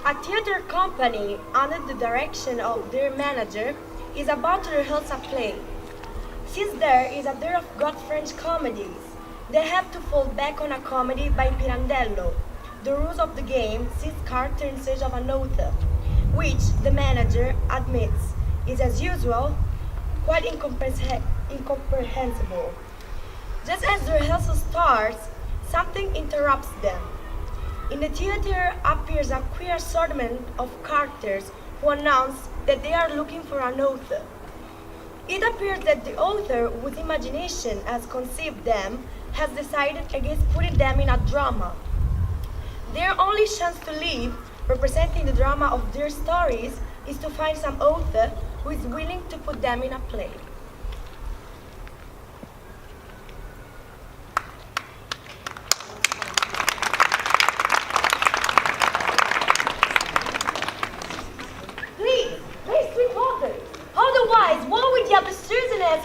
A theater company, under the direction of their manager, is about to rehearse a play. Since there is a dearth of good French comedies, they have to fall back on a comedy by Pirandello. The rules of the game sees character in search of an author, which the manager admits is, as usual, quite incomprehensible. Just as the rehearsal starts, something interrupts them. In the theater appears a queer assortment of characters who announce that they are looking for an author. It appears that the author, whose imagination has conceived them, has decided against putting them in a drama. Their only chance to live, representing the drama of their stories, is to find some author who is willing to put them in a play.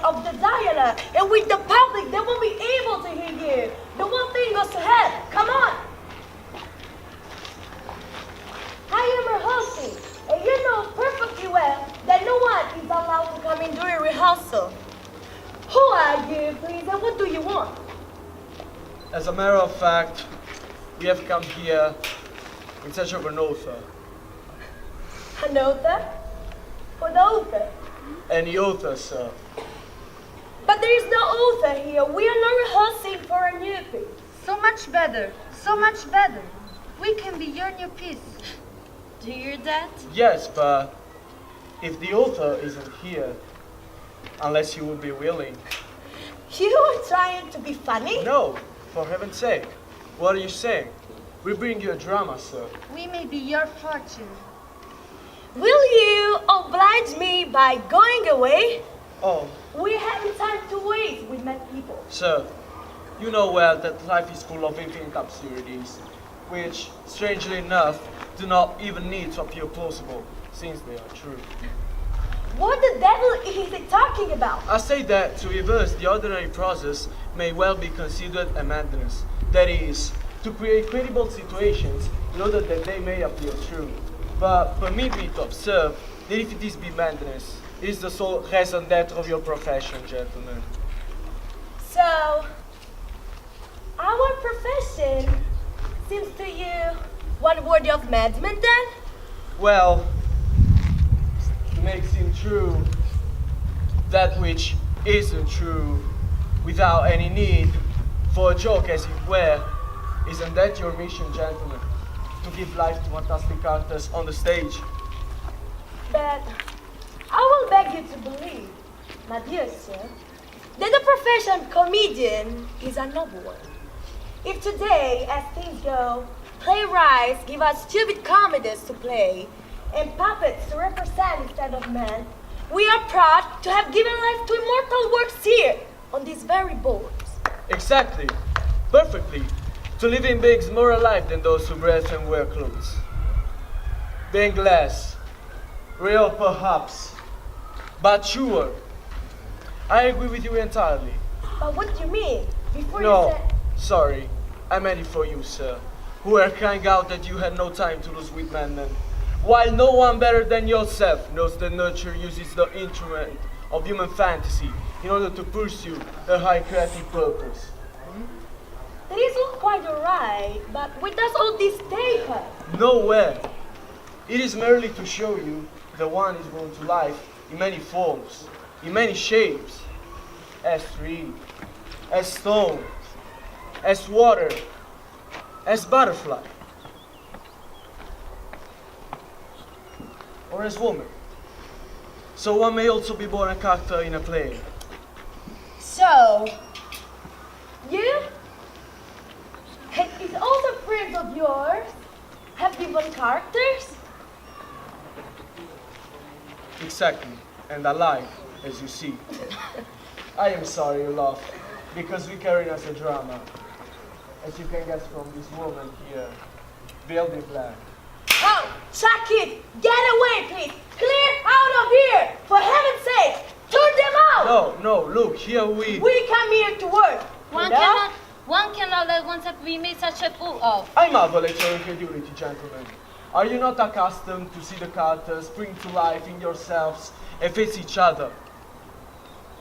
Of the dialogue, and with the public, they won't be able to hear you. The one thing goes to head. Come on. I am rehearsing, and you know perfectly well that no one is allowed to come in during rehearsal. Who are you, please, and what do you want? As a matter of fact, we have come here in search of an author. An author? For the author? Any author, sir. But there is no author here. We are not rehearsing for a new piece. So much better. So much better. We can be your new piece. Do you hear that? Yes, but if the author isn't here, unless you would be willing. You are trying to be funny? No, for heaven's sake. What are you saying? We bring you a drama, sir. We may be your fortune. Will you oblige me by going away? Oh. We haven't time to waste with mad people. Sir, you know well that life is full of infinite absurdities, which, strangely enough, do not even need to appear plausible, since they are true. What the devil is he talking about? I say that to reverse the ordinary process may well be considered a madness. That is, to create credible situations in order that they may appear true. But permit me to observe that if this be madness, it is the sole raison d'etre of your profession, gentlemen. So, our profession seems to you one worthy of madmen then? Well, to make seem true that which isn't true without any need for a joke, as it were, isn't that your mission, gentlemen? To give life to fantastic characters on the stage? But I will beg you to believe, my dear sir, that the profession comedian is a noble one. If today, as things go, playwrights give us stupid comedies to play and puppets to represent instead of men, we are proud to have given life to immortal works here, on these very boards. Exactly. Perfectly. To living beings more alive than those who breathe and wear clothes. Being less, real perhaps, but sure. I agree with you entirely. But what do you mean? Before No, you said... sorry. I meant it for you, sir, who were crying out that you had no time to lose with madmen, while no one better than yourself knows that nature uses the instrument of human fantasy in order to pursue her high creative purpose. That is all quite alright, but where does all this take us? Nowhere. It is merely to show you that one is born to life in many forms, in many shapes, as tree, as stone, as water, as butterfly, or as woman. So one may also be born a character in a play. So, you and is also friends of yours have been born characters? Exactly, and alive, as you see. I am sorry you laugh, because we carry us a drama, as you can guess from this woman here, veiled in black. Oh, chuck it! Get away, please! Clear out of here! For heaven's sake! Turn them out! No, look, here we come here to work. One cannot let oneself be made such a fool of. I marvel at your incredulity, gentlemen. Are you not accustomed to see the characters spring to life in yourselves and face each other?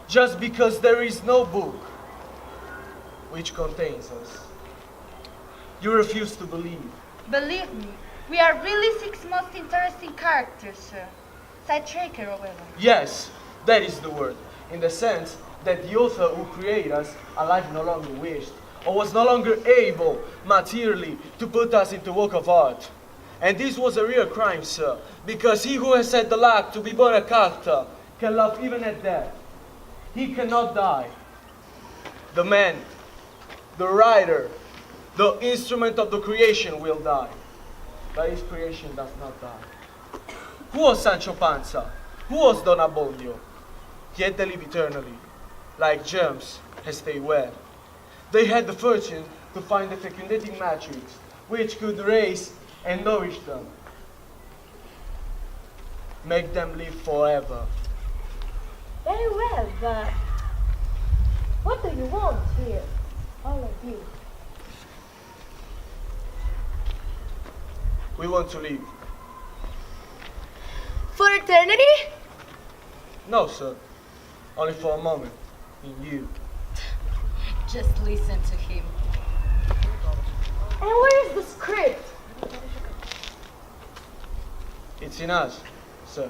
Just because there is no book which contains us, you refuse to believe. Believe me, we are really 6 most interesting characters, sir. Sidetracker, however. Yes, that is the word, in the sense that the author who created us alive no longer wished, or was no longer able, materially, to put us into work of art. And this was a real crime, sir, because he who has had the luck to be born a character can love even at death. He cannot die. The man, the writer, the instrument of the creation will die, but his creation does not die. Who was Sancho Panza? Who was Don Abbondio? Yet they live eternally, like germs, as they were. They had the fortune to find the fecundating matrix, which could raise and nourish them, make them live forever. Very well, but what do you want here, all of you? We want to live. For eternity? No, sir. Only for a moment. In you. Just listen to him. And where is the script? It's in us, sir.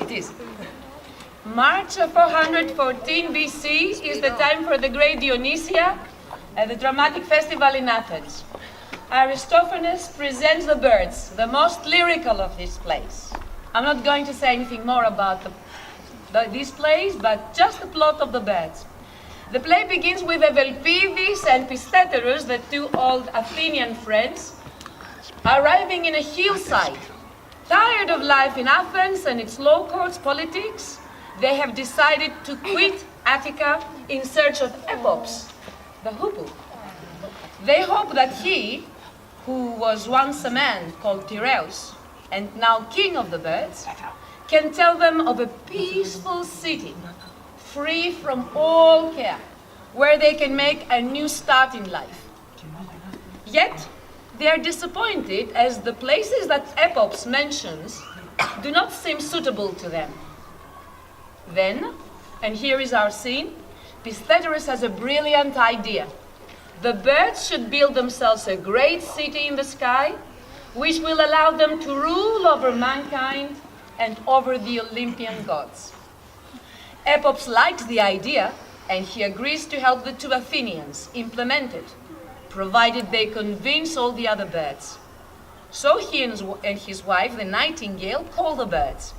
It is. March of 414 BC is the time for the great Dionysia at the dramatic festival in Athens. Aristophanes presents the birds, the most lyrical of this place. I'm not going to say anything more about these plays, but just the plot of the birds. The play begins with Evelpidis and Pisteterus, the two old Athenian friends, arriving in a hillside. Tired of life in Athens and its law courts politics, they have decided to quit Attica in search of Epops, the hoopoe. They hope that he, who was once a man called Tyreus, and now king of the birds, can tell them of a peaceful city, free from all care, where they can make a new start in life. Yet, they are disappointed as the places that Epops mentions do not seem suitable to them. Then, and here is our scene, Pisteterus has a brilliant idea. The birds should build themselves a great city in the sky, which will allow them to rule over mankind and over the Olympian gods. Epops likes the idea, and he agrees to help the two Athenians implement it, provided they convince all the other birds. So he and his wife, the nightingale, call the birds.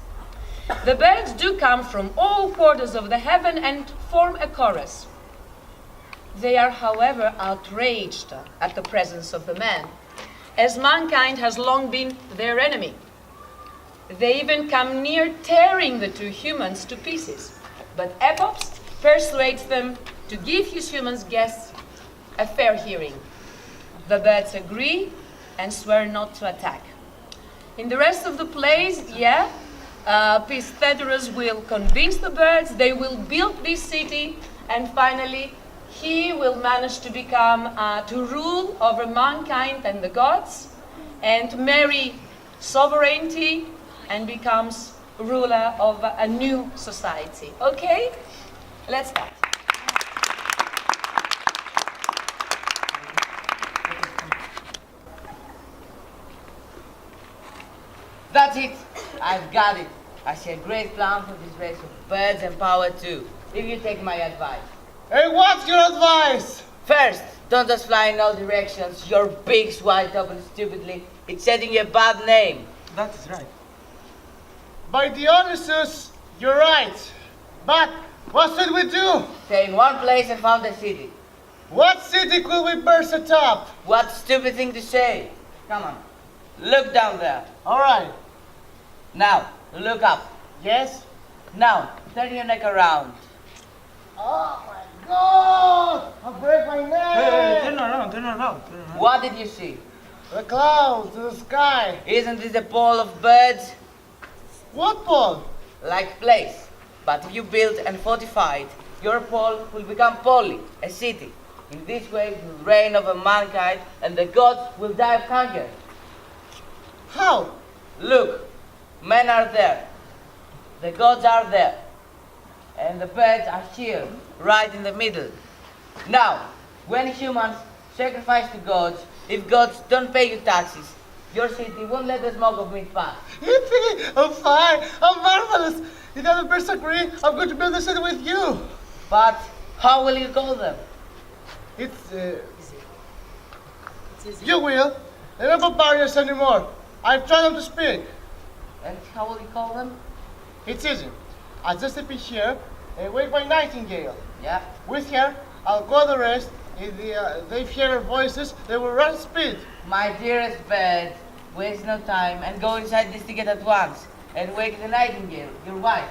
The birds do come from all quarters of the heaven and form a chorus. They are, however, outraged at the presence of the man, as mankind has long been their enemy. They even come near tearing the two humans to pieces, but Epops persuades them to give his human guests a fair hearing. The birds agree and swear not to attack. In the rest of the plays, Pisteterus will convince the birds, they will build this city, and finally he will manage to become, to rule over mankind and the gods, and marry sovereignty, and becomes ruler of a new society. Okay? Let's start. That's it. I've got it. I see a great plan for this race of birds and power too, if you take my advice. Hey, what's your advice? First, don't just fly in all directions. Your beaks wide open stupidly. It's setting you a bad name. That is right. By Dionysus, you're right. But what should we do? Stay in one place and found a city. What city could we burst atop? What stupid thing to say. Come on. Look down there. All right. Now, look up. Yes? Now, turn your neck around. Oh my God! I'll break my neck! Turn around, turn around, turn around. What did you see? The clouds, the sky. Isn't this a pole of birds? What pole? Like place. But if you build and fortify it, your pole will become Poli, a city. In this way it will reign over mankind and the gods will die of hunger. How? Look, men are there. The gods are there. And the birds are here, right in the middle. Now, when humans sacrifice to gods, if gods don't pay you taxes, your city won't let the smoke of meat pass. Yippee! I'm fine! I'm marvelous! If the other birds agree, I'm going to build a city with you! But how will you call them? It's, You will. They're not barbarians anymore. I've taught them to speak. And how will you call them? It's easy. I'll just step in here and wait for Nightingale. Yeah? With her, I'll call the rest. If they hear her voices, they will run speed. My dearest bird, waste no time and go inside this ticket at once and wake the nightingale, your wife.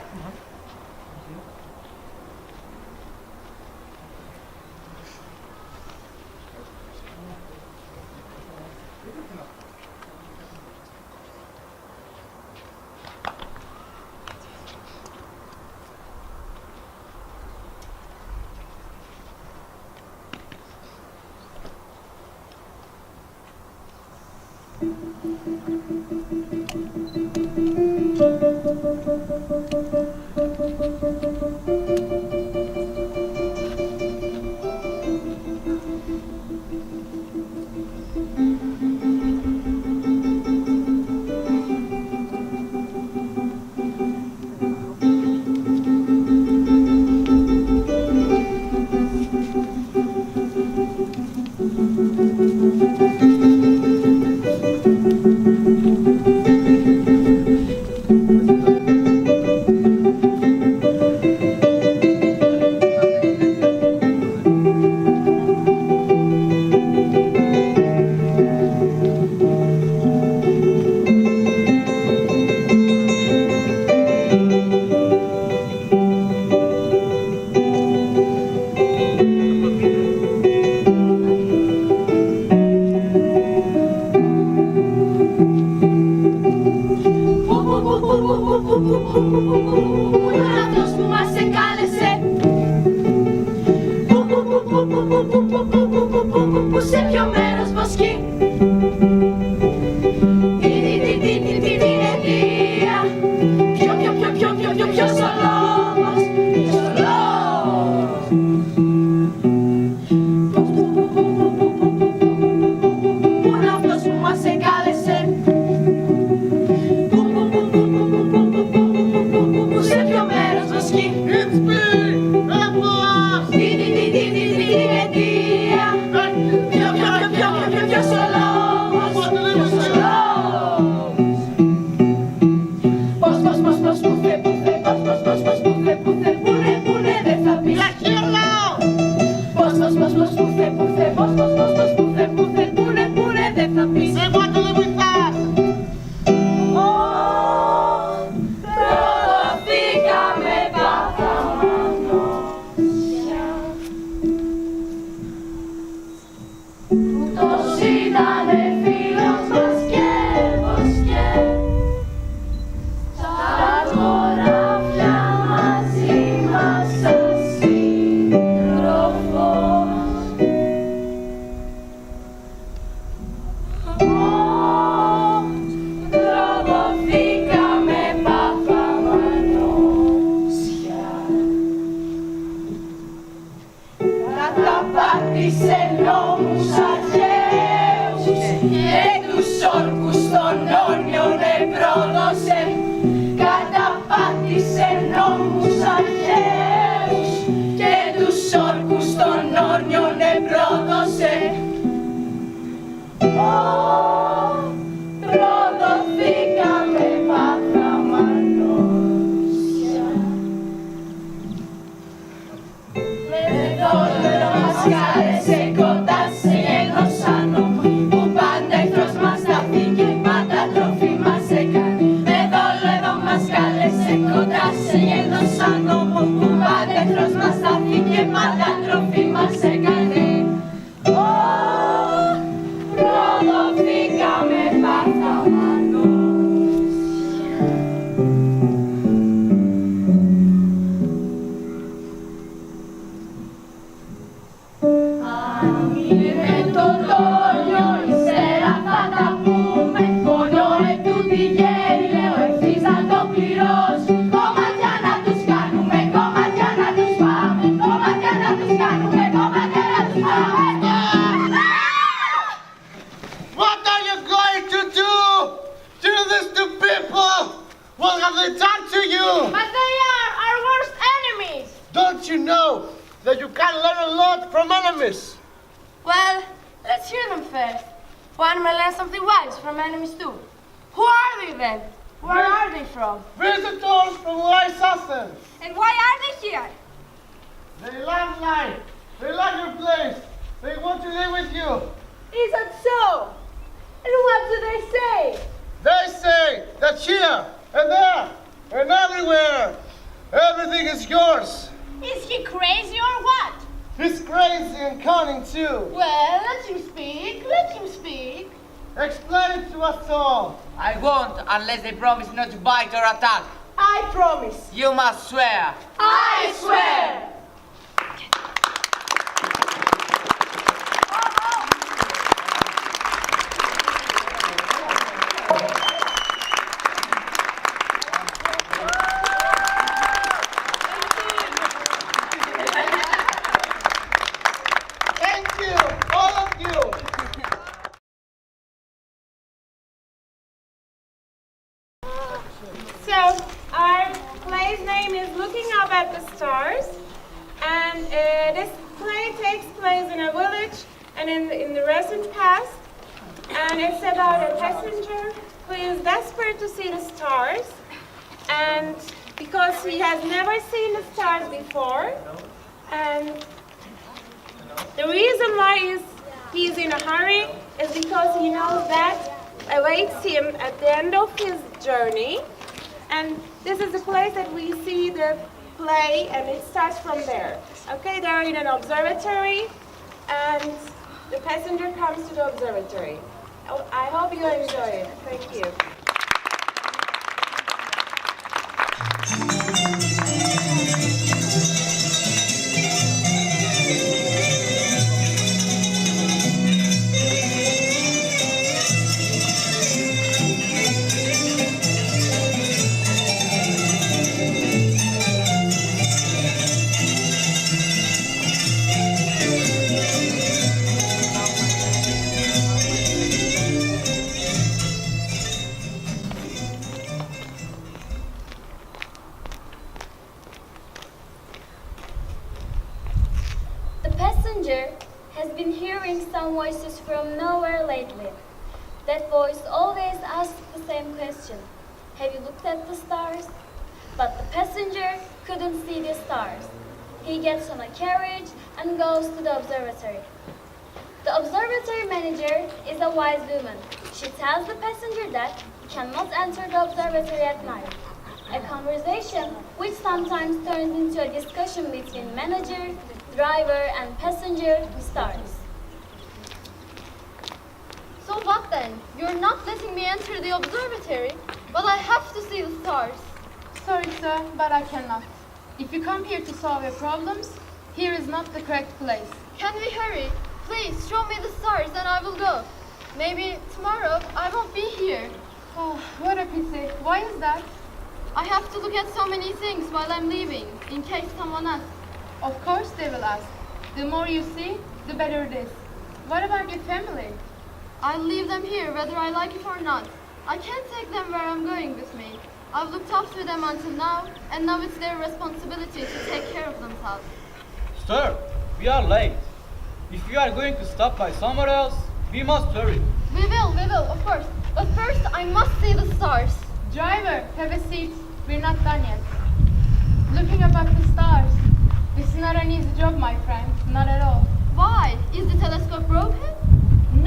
Você viu πήγε λέω ευθύς θα το πληρώσει. Κομμάτια να τους κάνουμε, κομμάτια να τους πάμε. Κομμάτια να τους κάνουμε, κομμάτια να τους πάμε. What are you going to do? Do this to people? What have they done to you? But they are our worst enemies. Don't you know that you can learn a lot from enemies? Well, let's hear them first. One may learn something wise from enemies too. Who are they then? Where are they from? Visitors from wise Athens. And why are they here? They love life. They love your place. They want to live with you. Is that so? And what do they say? They say that here and there and everywhere, everything is yours. Is he crazy or what? He's crazy and cunning too. Well, let him speak. Let him speak. Explain it to us all. I won't unless they promise not to bite or attack. I promise. You must swear. I swear. Thank you, all of you. So, our play's name is Looking Up at the Stars, and this play takes place in a village and in the recent past, and it's about a passenger who is desperate to see the stars, and because he has never seen the stars before, and the reason why he's in a hurry is because he knows that awaits him at the end of his journey. And this is the place that we see the play, and it starts from there. Okay, they're in an observatory, and the passenger comes to the observatory. I hope you enjoy it. Thank you. The passenger has been hearing some voices from nowhere lately. That voice always asks the same question. Have you looked at the stars? But the passenger couldn't see the stars. He gets on a carriage and goes to the observatory. The observatory manager is a wise woman. She tells the passenger that he cannot enter the observatory at night. A conversation which sometimes turns into a discussion between manager, driver, and passenger starts. So what then? You're not letting me enter the observatory, but I have to see the stars. Sorry, sir, but I cannot. If you come here to solve your problems, here is not the correct place. Can we hurry? Please, show me the stars and I will go. Maybe tomorrow I won't be here. Oh, what a pity. Why is that? I have to look at so many things while I'm leaving, in case someone asks. Of course they will ask. The more you see, the better it is. What about your family? I'll leave them here whether I like it or not. I can't take them where I'm going with me. I've looked after them until now, and now it's their responsibility to take care of themselves. Sir, we are late. If you are going to stop by somewhere else, we must hurry. We will, of course. But first, I must see the stars. Driver, have a seat. We're not done yet. Looking up at the stars. This is not an easy job, my friend. Not at all. Why? Is the telescope broken?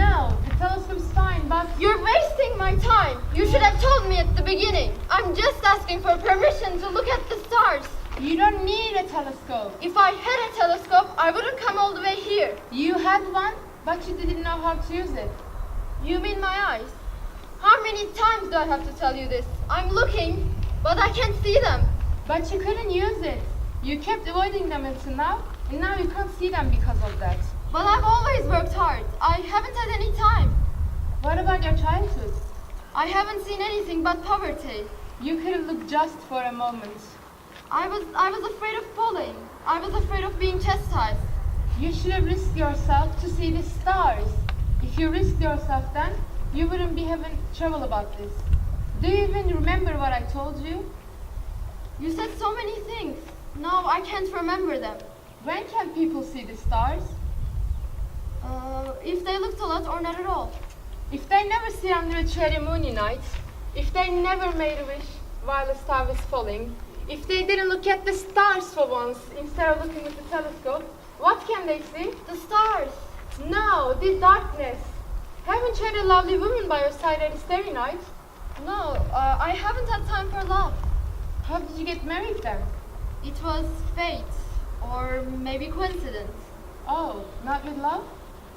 No, the telescope's fine, but... You're wasting my time. You should have told me at the beginning. I'm just asking for permission to look at the stars. You don't need a telescope. If I had a telescope, I wouldn't come all the way here. You had one, but you didn't know how to use it. You mean my eyes? How many times do I have to tell you this? I'm looking, but I can't see them. But you couldn't use it. You kept avoiding them until now, and now you can't see them because of that. But I've always worked hard. I haven't had any time. What about your childhood? I haven't seen anything but poverty. You could have looked just for a moment. I was afraid of falling. I was afraid of being chastised. You should have risked yourself to see the stars. If you risked yourself then, you wouldn't be having trouble about this. Do you even remember what I told you? You said so many things. Now I can't remember them. When can people see the stars? If they looked a lot or not at all. If they never see under a cherry moony night, if they never made a wish while a star was falling, if they didn't look at the stars for once instead of looking with the telescope, what can they see? The stars. No, the darkness. Haven't you had a lovely woman by your side at a starry night? No, I haven't had time for love. How did you get married then? It was fate, or maybe coincidence. Oh, not with love?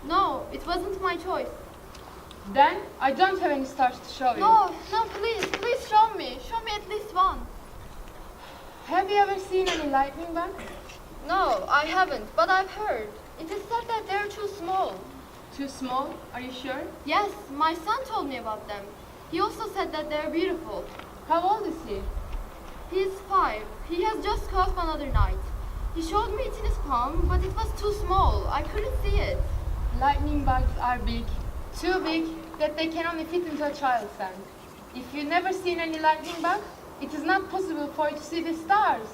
No, it wasn't my choice. Then I don't have any stars to show you. No, please show me. Show me at least one. Have you ever seen any lightning bugs? No, I haven't, but I've heard. It is said that they're too small. Too small? Are you sure? Yes, my son told me about them. He also said that they're beautiful. How old is he? He's 5. He has just coughed another night. He showed me it in his palm, but it was too small. I couldn't see it. Lightning bugs are big. Too big that they can only fit into a child's hand. If you've never seen any lightning bug, it is not possible for you to see the stars.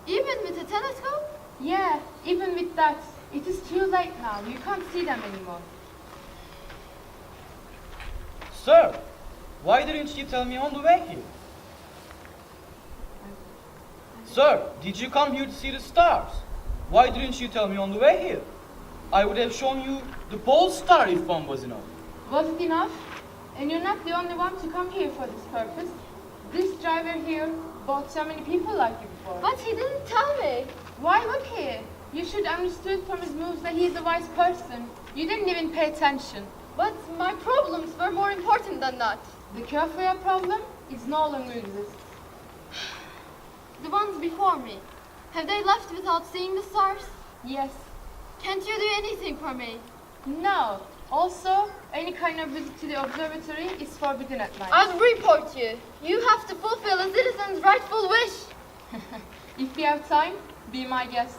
Even with a telescope? Yeah, even with that. It is too late now. You can't see them anymore. Sir, why didn't you tell me on the way here? Sir, did you come here to see the stars? Why didn't you tell me on the way here? I would have shown you the pole star if one was enough. Was it enough? And you're not the only one to come here for this purpose. This driver here bought so many people like you before. But he didn't tell me. Why look here? You should understood from his moves that he's a wise person. You didn't even pay attention. But my problems were more important than that. The cure for your problem is no longer exists. The ones before me, have they left without seeing the stars? Yes. Can't you do anything for me? No. Also, any kind of visit to the observatory is forbidden at night. I'll report you. You have to fulfill a citizen's rightful wish. If you have time, be my guest.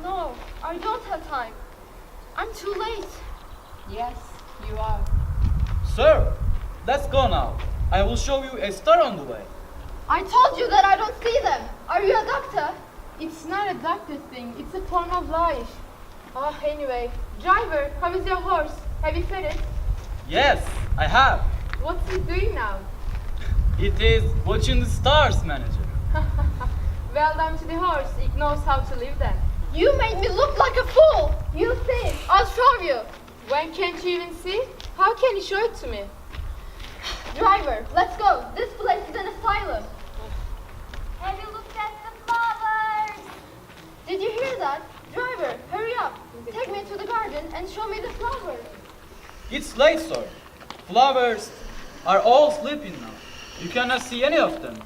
No, I don't have time. I'm too late. Yes, you are. Sir, let's go now. I will show you a star on the way. I told you that I don't see them. Are you a doctor? It's not a doctor thing. It's a form of life. Oh, anyway. Driver, how is your horse? Have you fed it? Yes, I have. What's it doing now? It is watching the stars, manager. Well done to the horse. It knows how to live then. You made me look like a fool. You see, I'll show you. When can't you even see? How can you show it to me? Driver, let's go. This place is an asylum. Have you looked at the flowers? Did you hear that? Driver, hurry up. Take me to the garden and show me the flowers. It's late, sir. Flowers are all sleeping now. You cannot see any of them.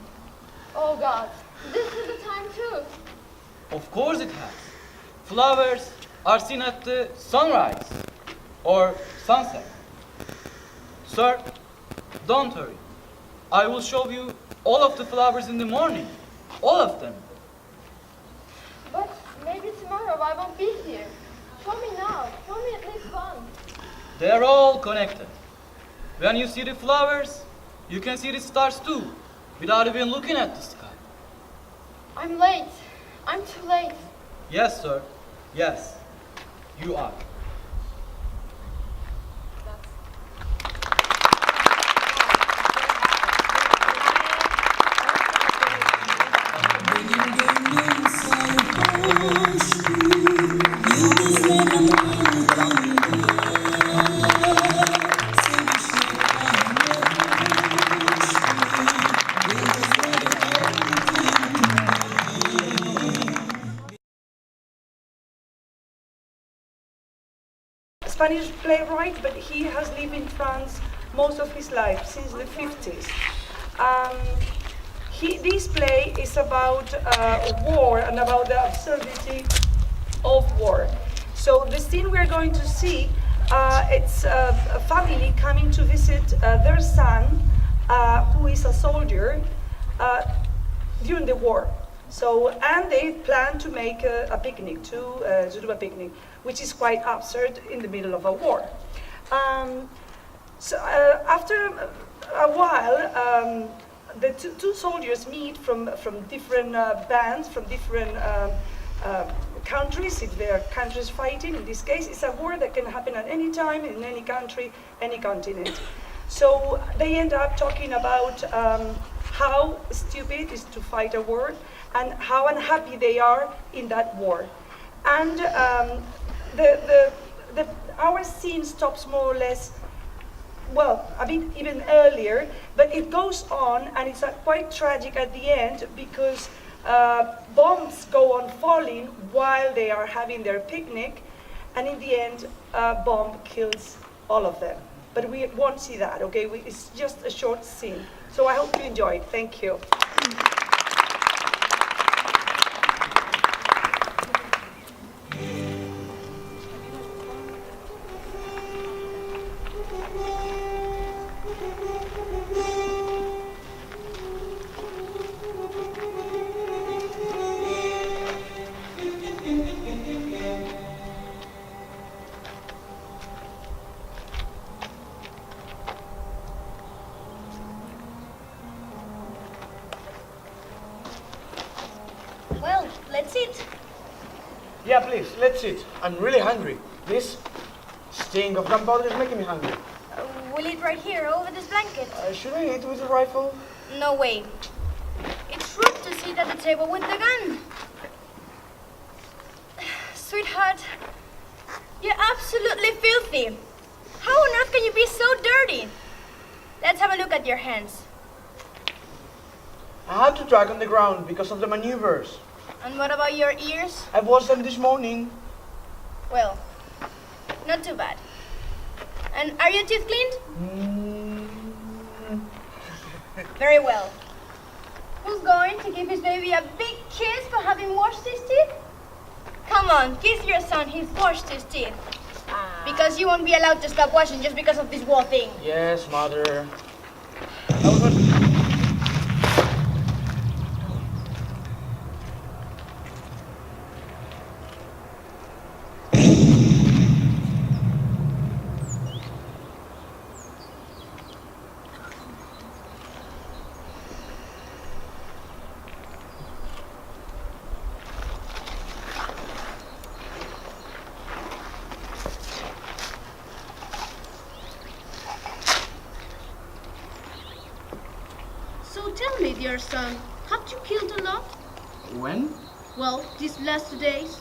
Oh God, this is the time too. Of course it has. Flowers are seen at the sunrise or sunset. Sir, don't hurry. I will show you all of the flowers in the morning. All of them. But maybe tomorrow I won't be here. Show me now. Show me at least one. They are all connected. When you see the flowers, you can see the stars too, without even looking at the sky. I'm late. I'm too late. Yes, sir. Yes, you are. Spanish playwright, but he has lived in France most of his life, since the 50s. This play is about war and about the absurdity of war. So the scene we're going to see, it's a family coming to visit their son who is a soldier during the war. So, and they plan to make a picnic, to do a picnic, which is quite absurd in the middle of a war. After a while, the two soldiers meet from different bands, from different countries, if there are countries fighting. In this case, it's a war that can happen at any time, in any country, any continent. So they end up talking about how stupid it is to fight a war and how unhappy they are in that war. And our scene stops more or less, well, a bit even earlier, but it goes on, and it's quite tragic at the end because bombs go on falling while they are having their picnic, and in the end, a bomb kills all of them. But we won't see that, okay? It's just a short scene. So I hope you enjoyed. Thank you. Well, let's eat. Yeah, please, let's eat. I'm really hungry. This stink of gunpowder is making me hungry. We'll eat right here, over this blanket. Should I eat with a rifle? No way. It's rude to sit at the table with the gun. Sweetheart, you're absolutely filthy. How on earth can you be so dirty? Let's have a look at your hands. I had to drag on the ground because of the maneuvers. And what about your ears? I washed them this morning. Well, not too bad. And are your teeth cleaned? Very well. Who's going to give his baby a big kiss for having washed his teeth? Come on, kiss your son, he's washed his teeth. Because you won't be allowed to stop washing just because of this war thing. Yes, mother. So tell me, dear son, have you killed a lot? When? Well, these last 2 days.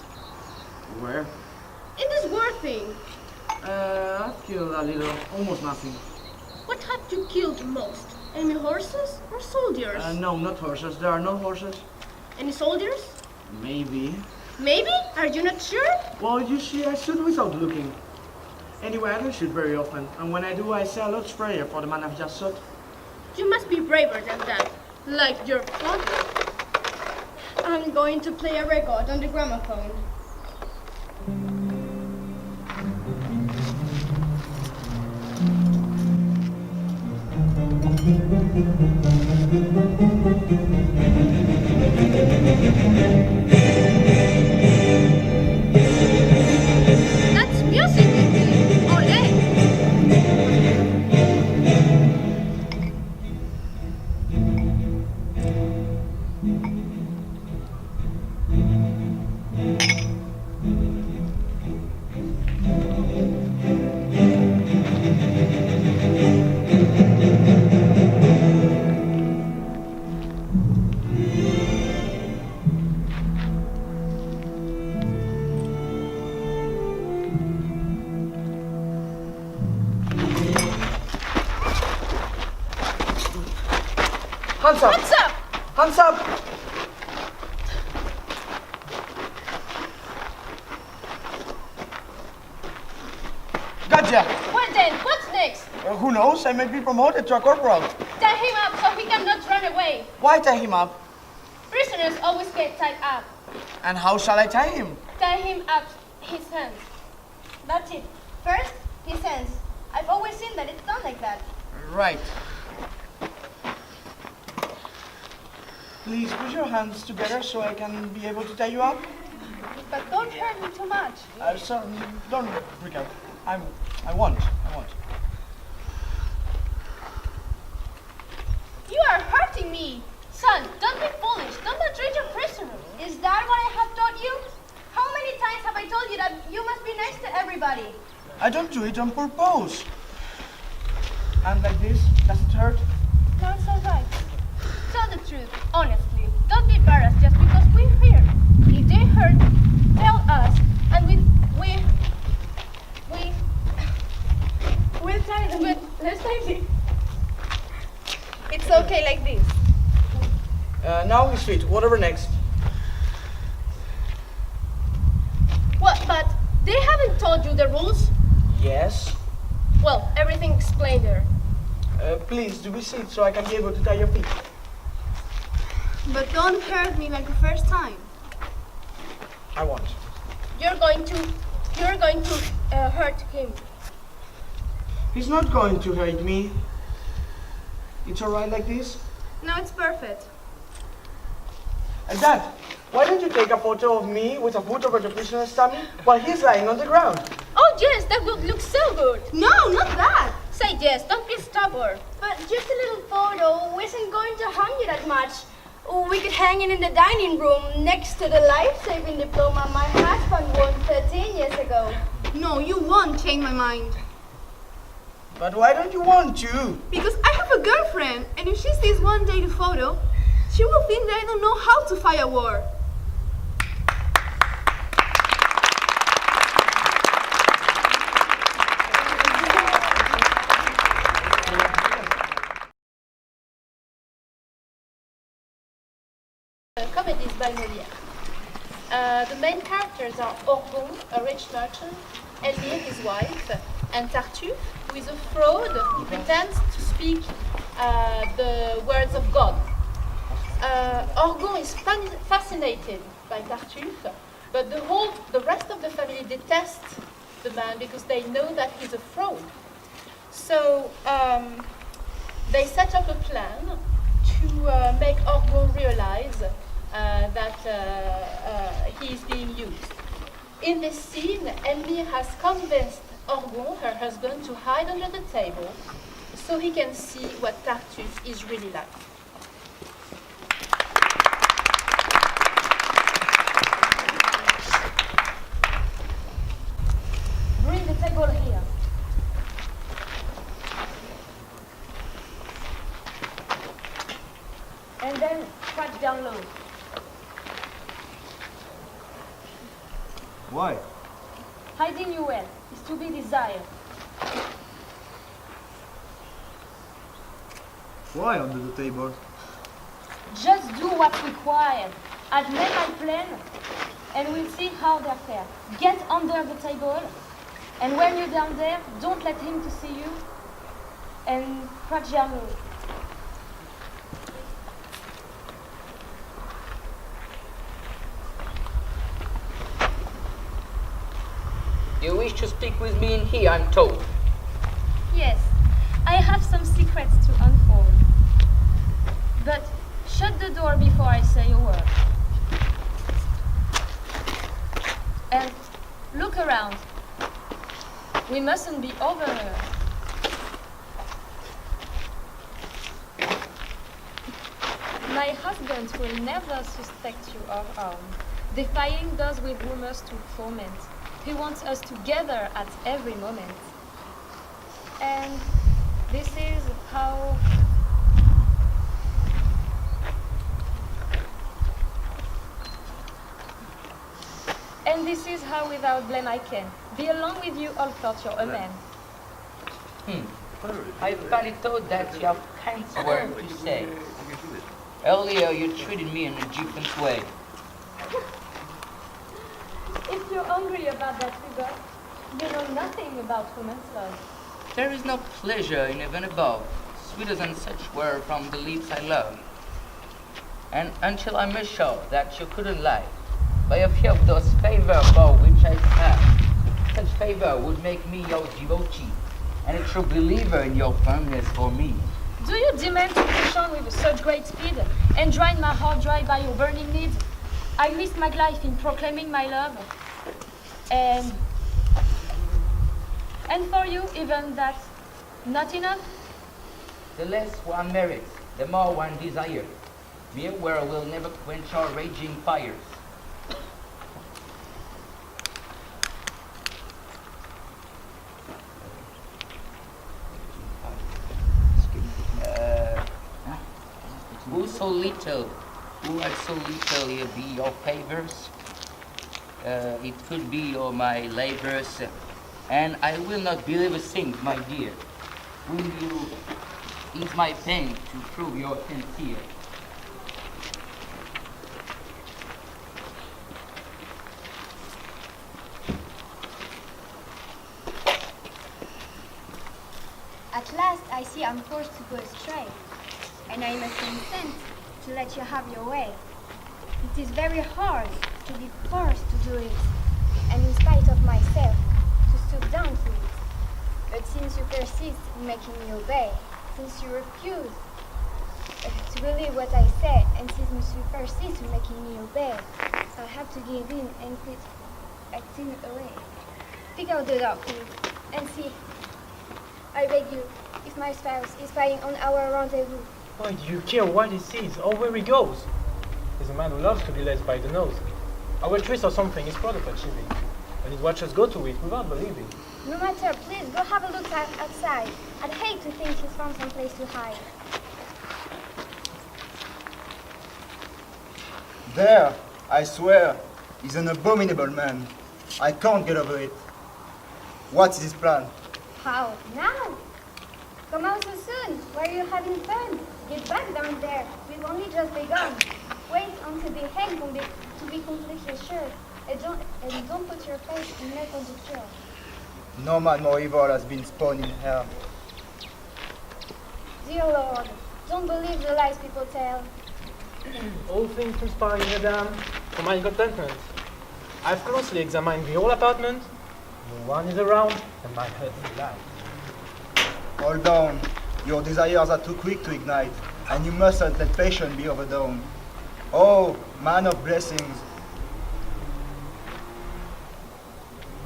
Where? In this war thing. I've killed a little, almost nothing. What have you killed most? Any horses or soldiers? No, not horses. There are no horses. Any soldiers? Maybe. Maybe? Are you not sure? Well, you see, I shoot without looking. Anyway, I don't shoot very often. And when I do, I say a lot sprayer for the man I've just shot. You must be braver than that. Like your father. I'm going to play a record on the gramophone. That's music! Ole! Hands up! Hands up! Hands up! Gotcha! Well then, what's next? Who knows? I may be promoted to a corporal. Tie him up so he cannot run away. Why tie him up? Prisoners always get tied up. And how shall I tie him? Tie him up his hands. That's it. First, his hands. I've always seen that it's done like that. Right. Please put your hands together so I can be able to tie you up. But don't hurt me too much. Sorry, don't freak out. I won't. You are hurting me! Son, don't be foolish. Don't treat your prisoner. Is that what I have taught you? How many times have I told you that you must be nice to everybody? I don't do it on purpose. And like this, does it hurt? No, it's all right. Tell the truth, honestly. Don't be embarrassed just because we're here. If they hurt, tell us, and we'll tie them. Let's tie them. It's okay like this. Now he's fit. Whatever next. What? But they haven't told you the rules? Yes. Well, everything explained there. Please, do we sit so I can be able to tie your feet? But don't hurt me like the first time. I won't. You're going to hurt him. He's not going to hurt me. It's alright like this? No, it's perfect. Dad, why don't you take a photo of me with a foot over the prisoner's tummy while he's lying on the ground? Oh yes, that would look so good. No, not that. Say yes, don't be stubborn. But just a little photo isn't going to harm you that much. We could hang it in the dining room next to the life-saving diploma my husband won 13 years ago. No, you won't change my mind. But why don't you want to? Because I have a girlfriend, and if she sees one day the photo, she will think that I don't know how to fight a war. Comedies by Molière. The main characters are Orgon, a rich merchant, Elmire, his wife, and Tartuffe, who is a fraud who pretends to speak the words of God. Orgon is fascinated by Tartuffe, but the rest of the family detests the man because they know that he's a fraud. So they set up a plan to make Orgon realize that he is being used. In this scene, Elmire has convinced Orgon, her husband, to hide under the table so he can see what Tartuffe is really like. Bring the table here. And then crouch down low. Why? Hiding you well is to be desired. Why under the table? Just do what's required. Admit my plan, and we'll see how they fare. Get under the table, and when you're down there, don't let him to see you, and crouch down low. You wish to speak with me in here, I'm told. Yes, I have some secrets to unfold. But shut the door before I say a word. And look around. We mustn't be overheard. My husband will never suspect you or harm, defying those with rumors to torment. He wants us together at every moment. And this is how... And this is how without blame I can be along with you all thought you're a man. I finally thought that you have kind words to say. Earlier you treated me in a different way. If you're hungry about that figure, you know nothing about woman's love. There is no pleasure in heaven above, sweeter than such word from the lips I love. And until I made sure that you couldn't lie, by a few of those favors for which I have, such favor would make me your devotee, and a true believer in your firmness for me. Do you demand to push on with such great speed? and drain my heart dry by your burning need. I risked my life in proclaiming my love. And for you, even that's not enough? The less one merits, the more one desires. Mere world will never quench our raging fires. Who so little, who had so little here be your favors? It could be all my labors, and I will not believe a thing, my dear. Will you ease my pain to prove your sincere? At last I see I'm forced to go astray, and I must consent to let you have your way. It is very hard to be forced to do it, and in spite of myself, to stoop down to it. But since you persist in making me obey, since you refuse to believe what I say, and since you persist in making me obey, I have to give in and quit acting away. Pick out the dog, please, and see. I beg you, if my spouse is spying on our rendezvous. Why do you care what he sees or where he goes? He's a man who loves to be led by the nose. Our tryst or something is proud of achieving, and he'd watch us go to it without believing. No matter, please go have a look outside. I'd hate to think he's found some place to hide. There, I swear, he's an abominable man. I can't get over it. What's his plan? How? Now? Come out so soon. Why are you having fun? Get back down there. We've only just begun. Wait until the hang to be completely sure. And don't put your face in metal secure. No man more evil has been spawned in hell. Dear Lord, don't believe the lies people tell. All things conspiring, madame, for my contentment. I've closely examined the whole apartment. No one is around, and my head is light. Hold on. Your desires are too quick to ignite, and you mustn't let patience be overdone. Oh, man of blessings.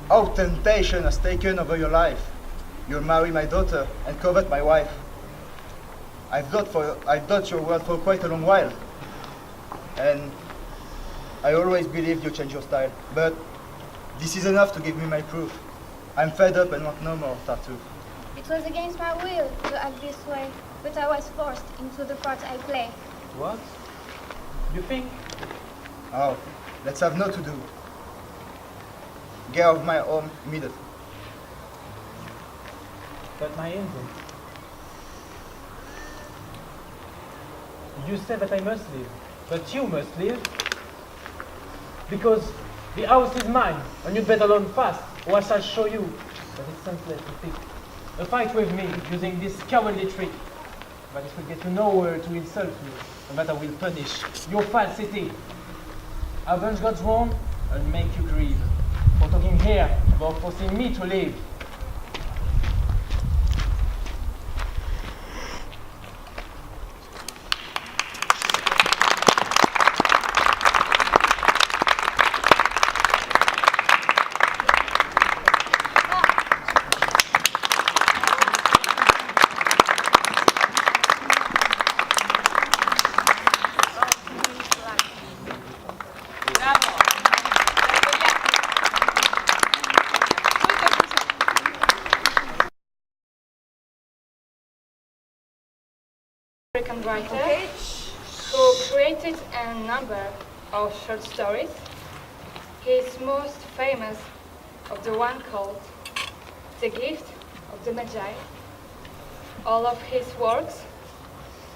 How temptation has taken over your life. You'll marry my daughter and covet my wife. I've doubted your word for quite a long while. And I always believed you change your style. But this is enough to give me my proof. I'm fed up and want no more tattoo. It was against my will to act this way, but I was forced into the part I play. What? You think? Oh, let's have no to do. Get out of my home immediately. But my angel. You say that I must live, but you must live. Because the house is mine, and you'd better learn fast, or I shall show you that it's senseless to pick a fight with me using this cowardly trick. But it will get you nowhere to insult you, and that I will punish your falsity. Avenge God's wrong and make you grieve for talking here about forcing me to live. American writer who created a number of short stories. He is most famous of the one called The Gift of the Magi. All of his works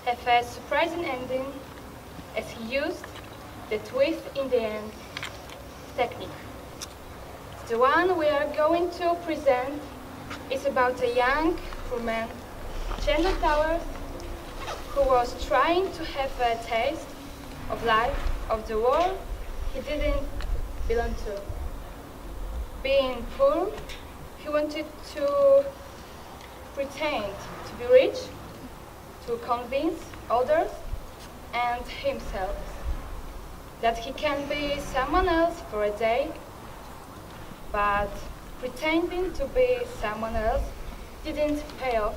have a surprising ending as he used the twist in the end technique. The one we are going to present is about a young woman, Chandler Towers, who was trying to have a taste of life, of the world he didn't belong to. Being poor, he wanted to pretend to be rich, to convince others, and himself. That he can be someone else for a day, but pretending to be someone else didn't pay off,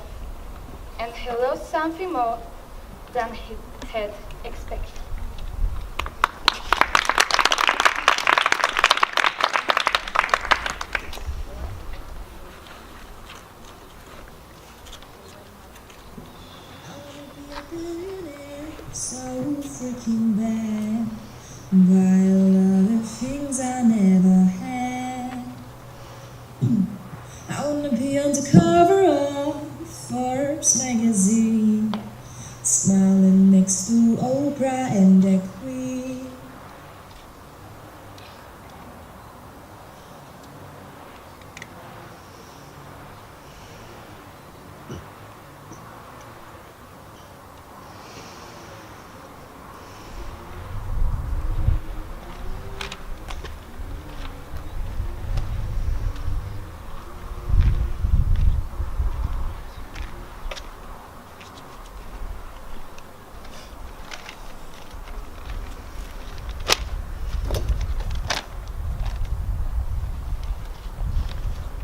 and he lost something more than he had expected. So freaking bad, buy a lot of things I never had. I wanna be on the cover of Forbes magazine, smiling next to Oprah and the Queen.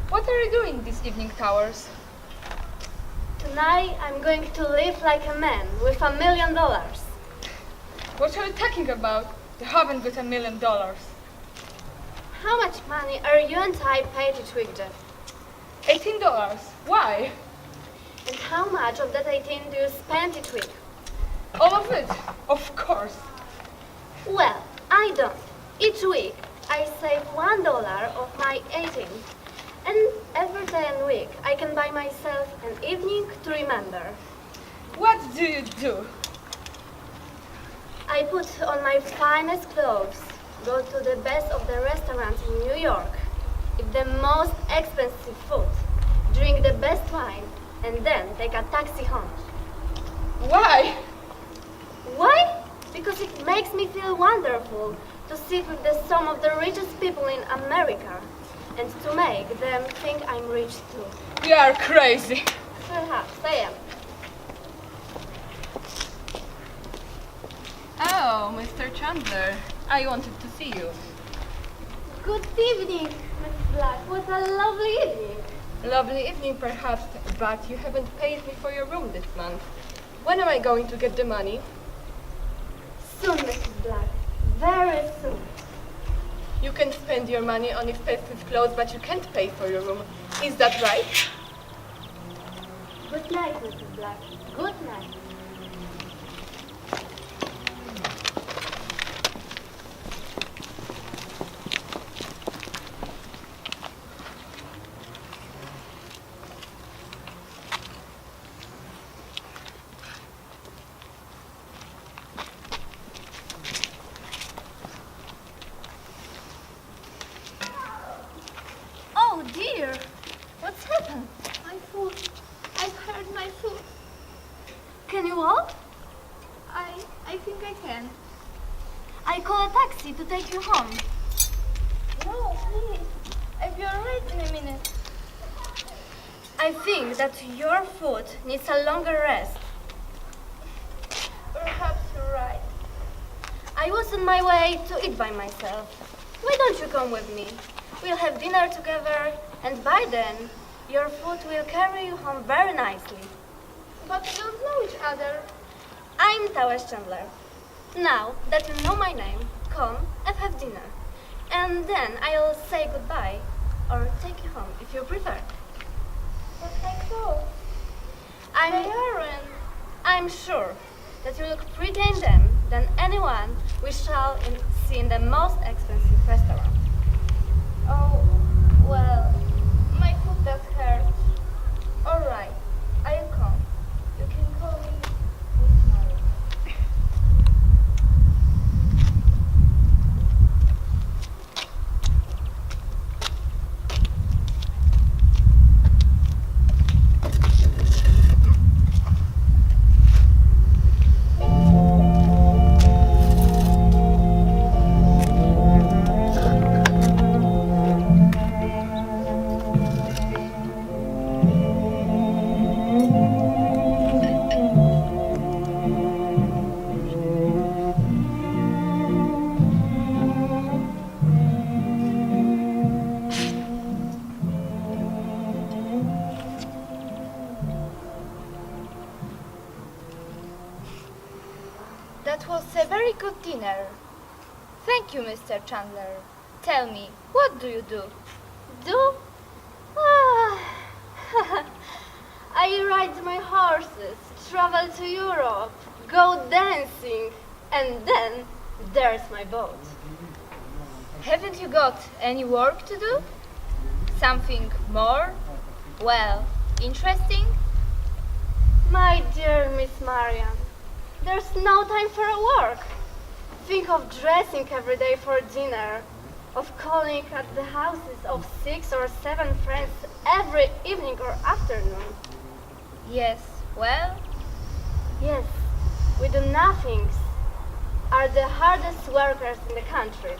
What are you doing this evening, Towers? Tonight I'm going to live like a man with $1 million. What are you talking about? You haven't got $1 million. How much money are you and I paid each week, Jeff? $18. Why? And how much of that 18 do you spend each week? All of it, of course. Well, I don't. Each week I save $1 of my 18. And every day and week I can buy myself an evening to remember. What do you do? I put on my finest clothes, go to the best of the restaurants in New York, eat the most expensive food, drink the best wine, and then take a taxi home. Why? Why? Because it makes me feel wonderful to sit with some of the richest people in America and to make them think I'm rich too. You are crazy. Perhaps I am. Oh, Mr. Chandler, I wanted to see you. Good evening, Miss Black. What a lovely evening. Lovely evening, perhaps, but you haven't paid me for your room this month. When am I going to get the money? Soon, Mrs. Black. Very soon. You can spend your money on expensive clothes, but you can't pay for your room. Is that right? Good night, Mrs. Black. Good night. Oh dear! What's happened? My foot. I've hurt my foot. Can you walk? I think I can. I call a taxi to take you home. No, please. I'll be alright in a minute. I think that your foot needs a longer rest. Perhaps you're right. I was on my way to eat by myself. Why don't you come with me? We'll have dinner together, and by then, your foot will carry you home very nicely. But we don't know each other. I'm Towers Chandler. Now that you know my name, come and have dinner. And then I'll say goodbye, or take you home if you prefer. But my clothes. They aren't. I'm sure that you look prettier in them than anyone we shall see in the most expensive restaurant. Oh, well, my foot does hurt. All right, I'll come. You can call me Miss Mary. That was a very good dinner. Thank you, Mr. Chandler. Tell me, what do you do? Do? Ah, I ride my horses, travel to Europe, go dancing, and then there's my boat. Haven't you got any work to do? Something more, well, interesting? My dear Miss Marian, there's no time for work. Think of dressing every day for dinner, of calling at the houses of 6 or 7 friends every evening or afternoon. Yes, well? Yes, we do nothings are the hardest workers in the country.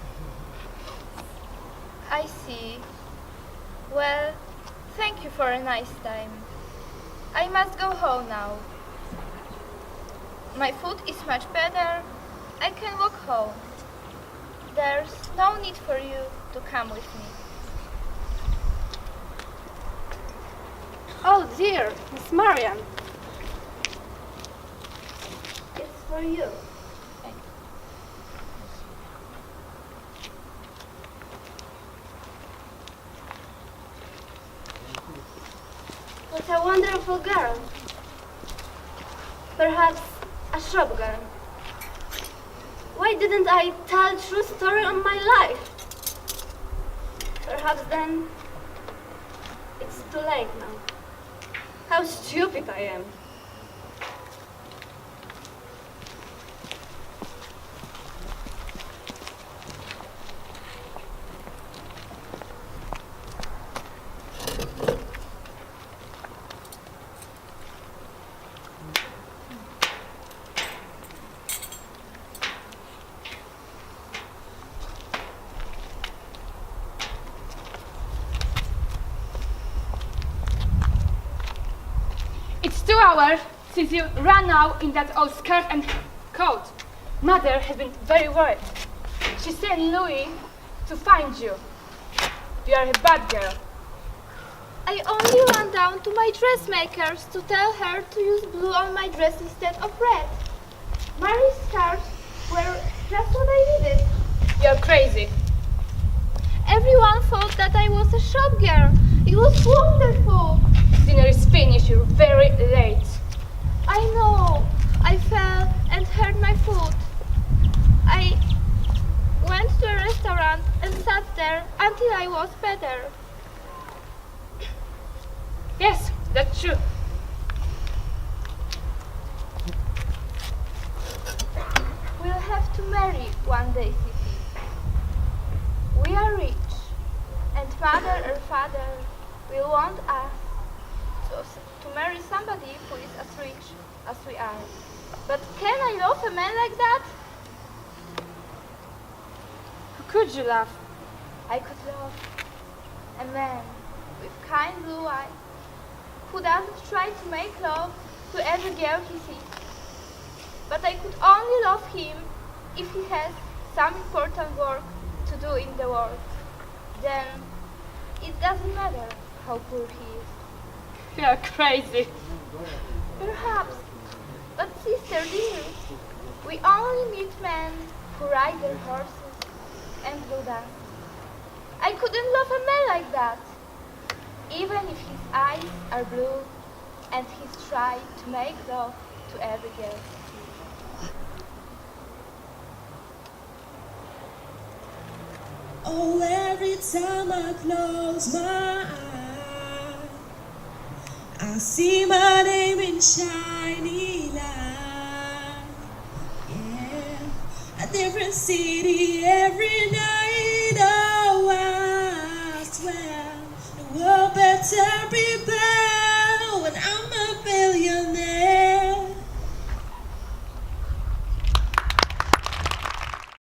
I see. Well, thank you for a nice time. I must go home now. My foot is much better. I can walk home. There's no need for you to come with me. Oh dear, Miss Marian. It's for you. What a wonderful girl. Perhaps a shop girl. Why didn't I tell true story of my life? Perhaps then it's too late now. How stupid I am. It's 2 hours since you ran out in that old skirt and coat. Mother has been very worried. She sent Louis to find you. You are a bad girl. I only ran down to my dressmaker's to tell her to use blue on my dress instead of red. Mary's skirts were just what I needed. You're crazy. Everyone thought that I was a shop girl. It was wonderful. Dinner is finished. You're very late. I know. I fell and hurt my foot. I went to a restaurant and sat there until I was better. Yes, that's true. We'll have to marry one day, Sissy. We are rich, and mother or father will want us to marry somebody who is as rich as we are. But can I love a man like that? Who could you love? I could love a man with kind blue eyes who doesn't try to make love to every girl he sees. But I could only love him if he has some important work to do in the world. Then it doesn't matter how poor he is. You're crazy. Perhaps. But sister dear, we only meet men who ride their horses and go dance. I couldn't love a man like that, even if his eyes are blue and he's trying to make love to every girl. Oh, every time I close my eyes, I see my name in shiny light. Yeah, a different city every night.